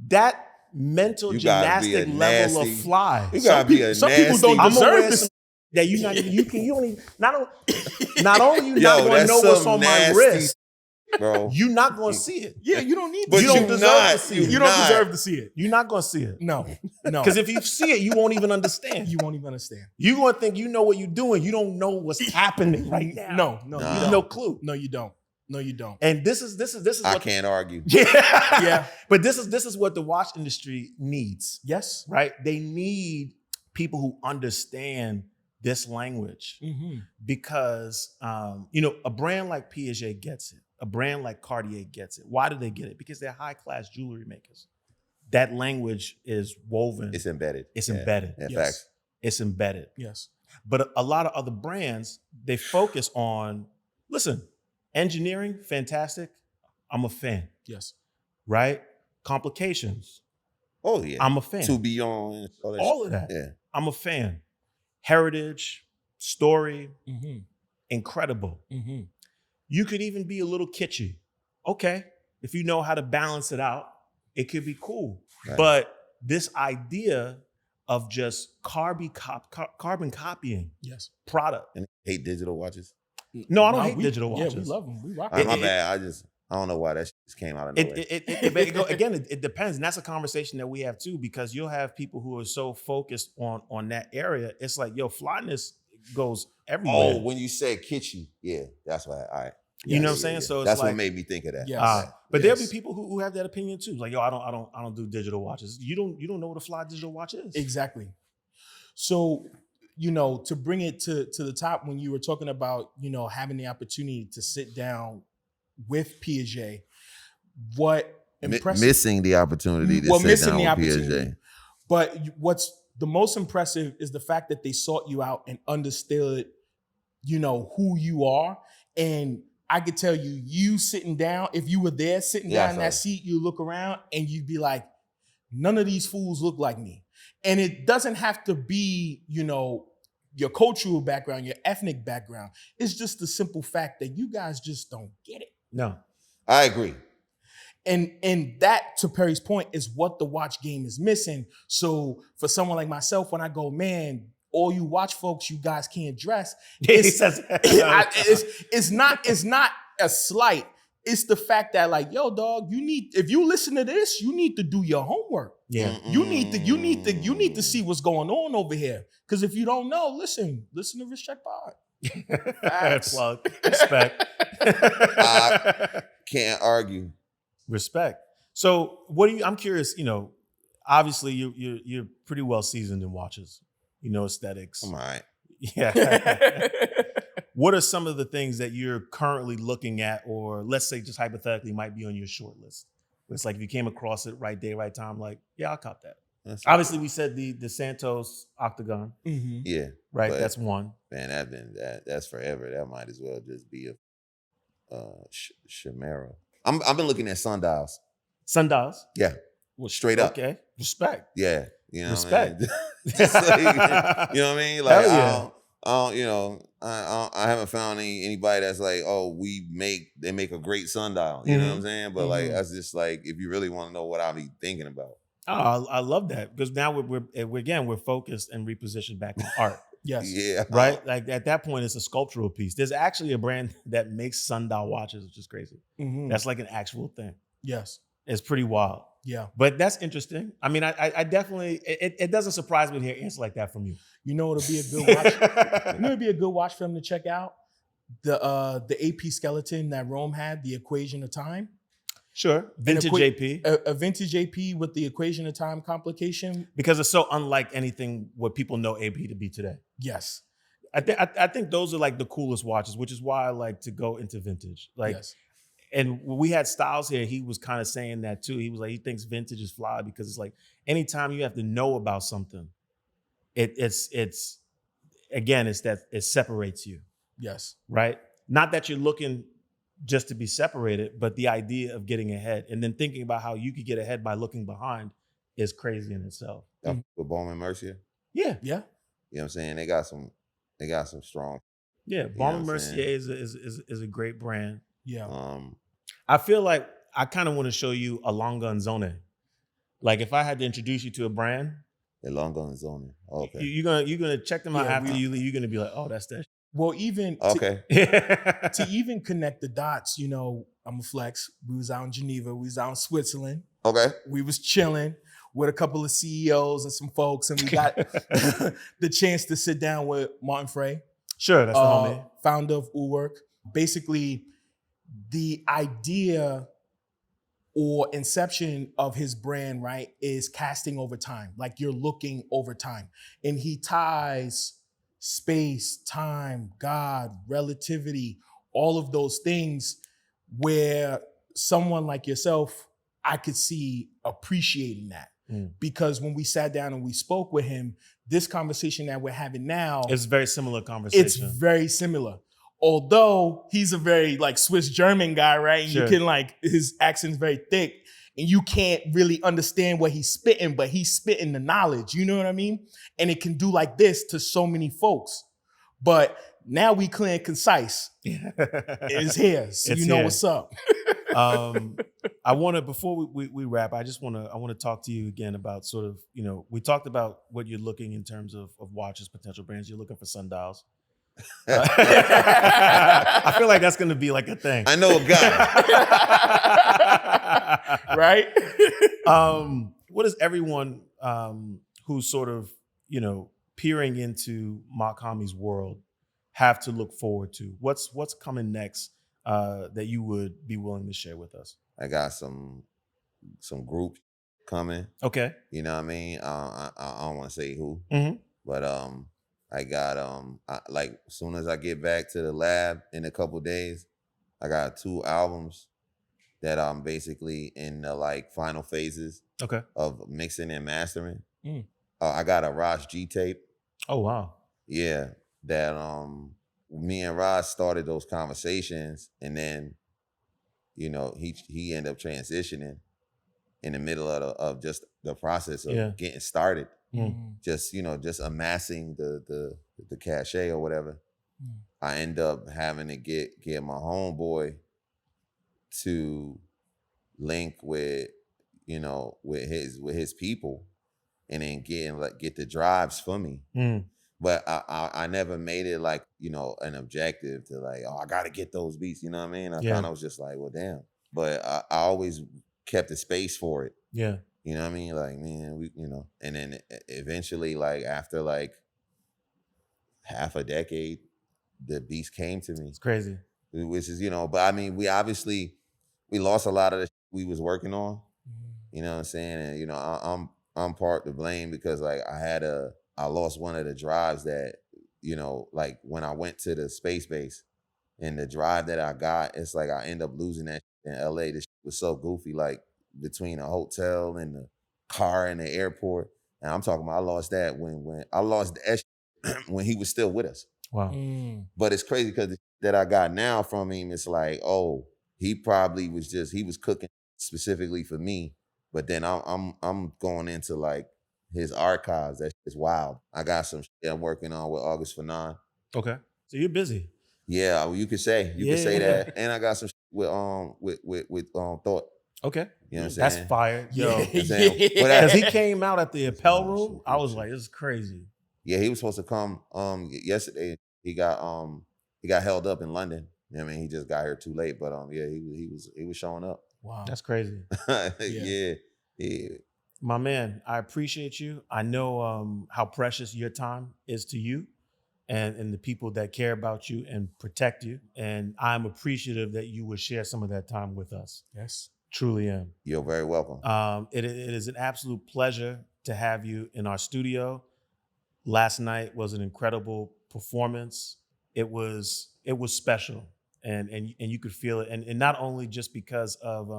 S1: That mental
S3: You gotta be a
S1: gymnastic level
S3: nasty-
S1: of fly.
S3: You gotta be a
S2: some
S3: nasty.
S2: people don't
S1: I'm
S2: deserve
S1: aware
S2: this.
S1: that you don't even not only you
S3: Yo,
S1: not gonna
S3: that's
S1: know what's
S3: some
S1: on my
S3: nasty
S1: wrist.
S3: bro.
S1: You're not going to see it.
S2: Yeah, you don't need
S3: But
S2: to.
S1: you don't
S3: you
S1: deserve
S3: not,
S1: to see
S3: you
S1: it.
S2: You don't
S3: not.
S2: deserve to see it.
S1: You're not going to see it.
S2: No.
S1: Because if you see it, you won't even understand.
S2: You won't even understand.
S1: You're going to think you know what you're doing. You don't know what's happening right now.
S2: No,
S3: Nah.
S2: you
S1: You have
S2: don't.
S1: no clue.
S2: No, you don't. No, you don't.
S1: And this is
S3: I
S1: what
S3: can't argue.
S1: yeah. But this is what the watch industry needs,
S2: Yes.
S1: right? They need people who understand this language
S2: Mm-hmm.
S1: because a brand like Piaget gets it. A brand like Cartier gets it. Why do they get it? Because they're high-class jewelry makers. That language is woven.
S3: It's embedded.
S1: It's
S3: Yeah.
S1: embedded.
S3: Yeah,
S2: Yes.
S3: facts.
S1: It's embedded.
S2: Yes.
S1: But a lot of other brands, they focus on, listen, engineering, fantastic. I'm a fan,
S2: Yes.
S1: right? Complications,
S3: Oh yeah.
S1: I'm a fan.
S3: To be on
S1: All of that,
S3: Yeah.
S1: I'm a fan. Heritage, story,
S2: Mm-hmm.
S1: incredible.
S2: Mm-hmm.
S1: You could even be a little kitschy. Okay, if you know how to balance it out, it could be cool.
S3: Right.
S1: But this idea of just carbon copying
S2: Yes.
S1: product.
S3: And hate digital watches.
S1: No, I don't hate digital watches.
S2: Yeah, we love them. We rock
S3: My
S2: them.
S3: bad. I don't know why that shit just came out of nowhere.
S1: It depends, and that's a conversation that we have too, because you'll have people who are so focused on that area. It's like, yo, flyness goes everywhere.
S3: Oh, when you said kitschy, yeah, that's why. All right.
S1: You know what I'm
S3: Yeah,
S1: saying?
S3: yeah.
S1: So it's
S3: that's
S1: like,
S3: what made me think of that.
S2: Yes.
S1: but there'll be
S2: Yes.
S1: people who have that opinion too. Like, yo, I don't do digital watches. You don't know what a fly digital watch is.
S2: Exactly. So, to bring it to the top, when you were talking about, having the opportunity to sit down with Piaget, what impressed
S3: Missing the opportunity to
S2: Well,
S3: sit
S2: missing
S3: down
S2: the
S3: with
S2: opportunity.
S3: Piaget.
S2: But what's the most impressive is the fact that they sought you out and understood, who you are. And I could tell you sitting down, if you were there sitting
S3: Yeah, I
S2: down in
S3: saw
S2: that
S3: it.
S2: seat, you look around and you'd be like, none of these fools look like me. And it doesn't have to be, your cultural background, your ethnic background. It's just the simple fact that you guys just don't get it.
S1: No.
S3: I agree.
S2: And that, to Perry's point, is what the watch game is missing. So for someone like myself, when I go, man, all you watch folks, you guys can't dress. It's not a slight. It's the fact that, like, yo, dog, if you listen to this, you need to do your homework.
S1: Yeah.
S2: You need to see what's going on over here. Because if you don't know, listen to Rich Check Pod. Facts.
S1: Plug. Respect.
S3: Can't argue.
S1: Respect. So I'm curious, obviously you're pretty well seasoned in watches, aesthetics.
S3: I'm all right.
S1: Yeah. What are some of the things that you're currently looking at, or let's say just hypothetically might be on your short list? It's like if you came across it right day, right time, like, yeah, I'll cop that. Obviously, we said the Santos Octagon,
S2: Mm-hmm.
S3: Yeah.
S1: right?
S3: But-
S1: That's one.
S3: Man, that's forever. That might as well just be a Chimera. I've been looking at sundials.
S1: Sundials.
S3: Yeah. Straight up.
S1: Okay. Respect.
S3: Yeah. You know
S1: Respect.
S3: what I mean? Just like, you know what I mean? Like,
S1: Hell yeah.
S3: I haven't found anybody that's like, oh, they make a great sundial. You know what I'm saying? But like,
S2: Mhm.
S3: that's just like, if you really want to know what I'll be thinking about.
S1: Oh, I love that, because now we're focused and repositioned back in art,
S2: Yes.
S3: Yeah.
S1: right? Like at that point, it's a sculptural piece. There's actually a brand that makes sundial watches, which is crazy.
S2: Mm-hmm.
S1: That's like an actual thing.
S2: Yes.
S1: It's pretty wild,
S2: Yeah.
S1: but that's interesting. I mean, I definitely it doesn't surprise me to hear an answer like that from you.
S2: You know it'll be a good watch. It'd be a good watch for them to check out. The AP skeleton that Rome had, the equation of time.
S1: Sure, vintage AP,
S2: A vintage AP with the equation of time complication.
S1: because it's so unlike anything what people know AP to be today.
S2: Yes.
S1: I think those are like the coolest watches, which is why I like to go into vintage. Like,
S2: yes.
S1: and when we had Styles here, he was kind of saying that too. He was like, he thinks vintage is fly because it's like anytime you have to know about something, it's again, it separates you,
S2: Yes.
S1: right? Not that you're looking just to be separated, but the idea of getting ahead and then thinking about how you could get ahead by looking behind is crazy in itself.
S3: With Bowman Mercier.
S1: Yeah,
S2: Yeah.
S3: You know what I'm saying? They got some strong.
S1: yeah.
S3: know
S1: Baume
S3: what I'm
S1: Mercier
S3: saying?
S1: is a great brand.
S2: Yeah.
S1: I feel like I kind of want to show you a Longanzone. Like if I had to introduce you to a brand,
S3: The Longo and Zoning. Okay.
S1: you're gonna check them out
S2: Yeah,
S1: after you leave. You're gonna be like, oh, that's that.
S2: Well, even
S3: Okay.
S2: to even connect the dots, I'm a flex. We was out in Geneva. We was out in Switzerland.
S3: Okay.
S2: We was chilling with a couple of CEOs and some folks, and we got the chance to sit down with Martin Frey.
S1: Sure, that's the homie.
S2: Founder of Uwork. Basically, the idea or inception of his brand, right, is casting over time. Like you're looking over time. And he ties space, time, God, relativity, all of those things where someone like yourself, I could see appreciating that. Because when we sat down and we spoke with him, this conversation that we're having now,
S1: it's a very similar conversation.
S2: It's very similar. Although he's a very like Swiss German guy, right? And
S1: Sure.
S2: you can like, his accent's very thick and you can't really understand what he's spitting, but he's spitting the knowledge, you know what I mean? And it can do like this to so many folks. But now we clear and concise. It's here, so
S1: It's
S2: you know
S1: here.
S2: what's up.
S1: I want to, before we wrap, I want to talk to you again about sort of, we talked about what you're looking in terms of watches, potential brands. You're looking for sundials. I feel like that's going to be like a thing.
S3: I know a guy.
S2: Right?
S1: What does everyone who's sort of, peering into Mach-Hommy's world have to look forward to? What's coming next that you would be willing to share with us?
S3: I got some group coming.
S1: Okay.
S3: You know what I mean? I don't want to say who, but I got like as soon as I get back to the lab in a couple days, I got 2 albums that I'm basically in the like final phases of mixing and mastering. I got a Ross G tape.
S1: Oh wow.
S3: Yeah, that me and Ross started those conversations, and then he ended up transitioning in the middle of just the process of getting started. Just amassing the cachet or whatever. I end up having to get my homeboy to link with his people, and then get the drives for me. But I never made it like an objective to like, oh, I gotta get those beats. You know what I mean? I kind of was just like, well, damn. But I always kept the space for it. Yeah. You know what I mean? Like, man, and then eventually, like, after like half a decade, the beats came to me.
S1: It's crazy.
S3: Which is, but I mean, we lost a lot of the shit we was working on. You know what I'm saying? And, I'm part to blame because like I lost one of the drives that, like when I went to the space base and the drive that I got, it's like I end up losing that in LA. This shit was so goofy, like, between a hotel and the car and the airport. And I'm talking about I lost that when I lost that when he was still with us.
S1: Wow.
S3: But it's crazy because that I got now from him, it's like, oh, he probably he was cooking specifically for me. But then I'm going into like his archives. That shit's wild. I got some shit I'm working on with August Fanon.
S1: Okay. So you're busy.
S3: Yeah, well, you could say that. And I got some shit with Thought.
S1: Okay.
S3: You know what I'm saying?
S1: That's fire. Yo.
S3: But
S1: as he came out at the Appel room, I was like, this is crazy.
S3: Yeah, he was supposed to come yesterday. He got held up in London. You know what I mean? He just got here too late. But he was showing up.
S1: Wow. That's crazy.
S3: Yeah.
S1: My man, I appreciate you. I know how precious your time is to you and the people that care about you and protect you. And I'm appreciative that you would share some of that time with us.
S2: Yes.
S1: Truly am.
S3: You're very welcome.
S1: It is an absolute pleasure to have you in our studio. Last night was an incredible performance. It was special, and you could feel it. And not only just because of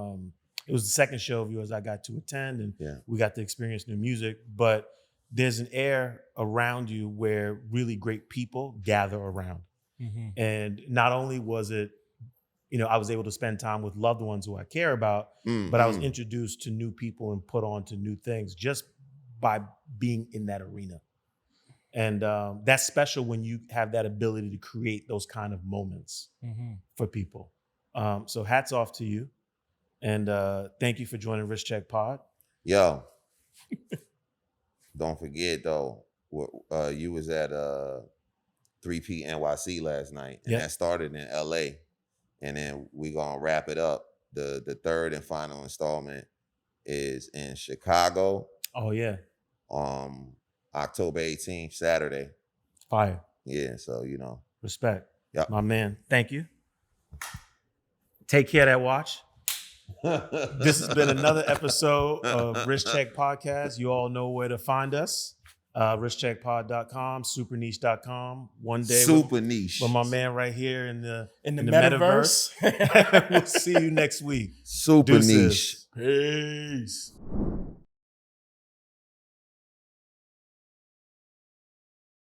S1: it was the second show of yours I got to attend, and we got to experience new music, but there's an air around you where really great people gather around. And not only was it, I was able to spend time with loved ones who I care about, but I was introduced to new people and put on to new things just by being in that arena. And that's special when you have that ability to create those kind of moments for people. So hats off to you. And thank you for joining Risk Check Pod.
S3: Yo, don't forget though, you was at 3P NYC last night, and that started in LA. and then we gonna wrap it up. The third and final installment is in Chicago.
S1: Oh yeah.
S3: October 18th, Saturday.
S1: Fire.
S3: Yeah, so
S1: Respect.
S3: Yep.
S1: My man. Thank you. Take care of that watch. This has been another episode of Wrist Check Podcast. You all know where to find us. wristcheckpod.com, superniche.com. One day
S3: super niche.
S1: with my man right here in the
S2: metaverse.
S1: We'll see you next week.
S3: Super
S1: Deuces.
S3: niche.
S2: Peace.